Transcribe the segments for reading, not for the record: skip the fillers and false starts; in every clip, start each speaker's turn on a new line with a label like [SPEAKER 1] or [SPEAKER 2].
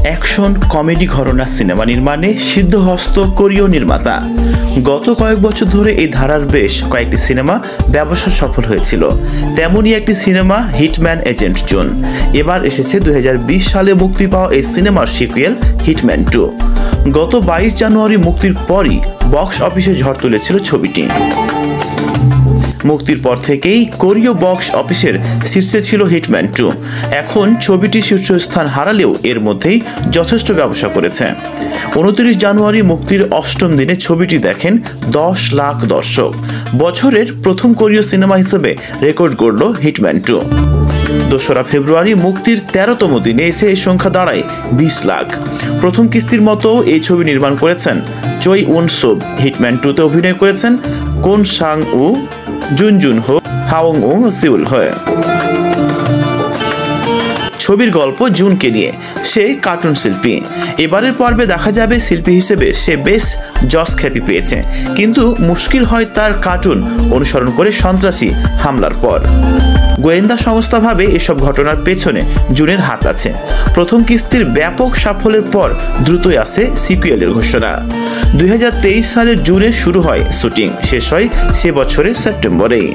[SPEAKER 1] Action comedy ঘরানার cinema নির্মাণে সিদ্ধহস্ত কোরীয় নির্মাতা। গত কয়েক বছর ধরে এই ধারার বেশ কয়েকটি সিনেমা ব্যবসা সফল হয়েছিল। তেমনই একটি সিনেমা হিটম্যান এজেন্ট জুন। এবার এসেছে 2020 সালে মুক্তি পাওয়া এই সিনেমার সিকুয়েল হিটম্যান 2। গত 22 জানুয়ারি মুক্তির পরই বক্স অফিসে ঝড় তুলেছিল ছবিটি। মুক্তির পর থেকেই কোরীয় বক্স অফিসের শীর্ষে ছিল হিটম্যান 2। এখন ছবিটি শীর্ষস্থান হারালেও এর মধ্যেই যথেষ্ট ব্যবসা করেছে। 29 জানুয়ারি মুক্তির 8ম দিনে ছবিটি দেখেন 10 লাখ দর্শক। বছরের প্রথম কোরীয় সিনেমা হিসেবে রেকর্ড গড়ল হিটম্যান 2। 2রা ফেব্রুয়ারি মুক্তির 13তম দিনে এসে এই সংখ্যা দাঁড়ায় 20 লাখ। প্রথম কিস্তির মতো এই ছবি নির্মাণ করেছেন চই উন সুব। হিটম্যান 2-তে অভিনয় করেছেন কোন সাং উ, জুন জুন হো, হাওং উং, সিউল হয়ে। ছবির গল্প জুনকে নিয়ে। সে কার্টুন শিল্পী। এবারের পর্বে দেখা যাবে শিল্পী হিসেবে সে বেশ যশ খ্যাতি পেয়েছে, কিন্তু মুশকিল হয় তার কার্টুন অনুসরণ করে সন্ত্রাসী হামলার পর। গোয়েন্দা সংস্থা ভাবে এসব ঘটনার পেছনে জুনের হাত আছে। প্রথম কিস্তির ব্যাপক সাফল্যের পর দ্রুতই আসে সিকুয়েলের ঘোষণা। 2023 সালের জুনে শুরু হয় শুটিং, শেষ হয় সে বছরের সেপ্টেম্বরেই।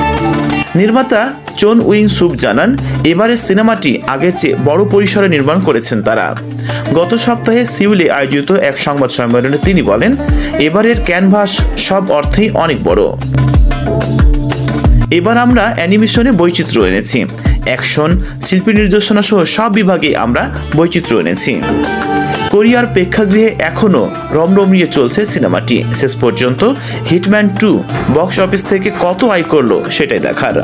[SPEAKER 1] নির্মাতা চোন উইং সুব জানান, এবারের সিনেমাটি আগের চেয়ে বড় পরিসরে নির্মাণ করেছেন তারা। গত সপ্তাহে সিউলে আয়োজিত এক সংবাদ সম্মেলনে তিনি বলেন, এবারের ক্যানভাস সব অর্থেই অনেক বড়। এবার আমরা অ্যানিমেশনে বৈচিত্র্য এনেছি, অ্যাকশন, শিল্পী নির্দেশনা সহ সব বিভাগে আমরা বৈচিত্র্য এনেছি। কোরিয়ার প্রেক্ষাগৃহে এখনও রমরমিয়ে চলছে সিনেমাটি। শেষ পর্যন্ত হিটম্যান 2 বক্স অফিস থেকে কত আয় করলো সেটাই দেখার।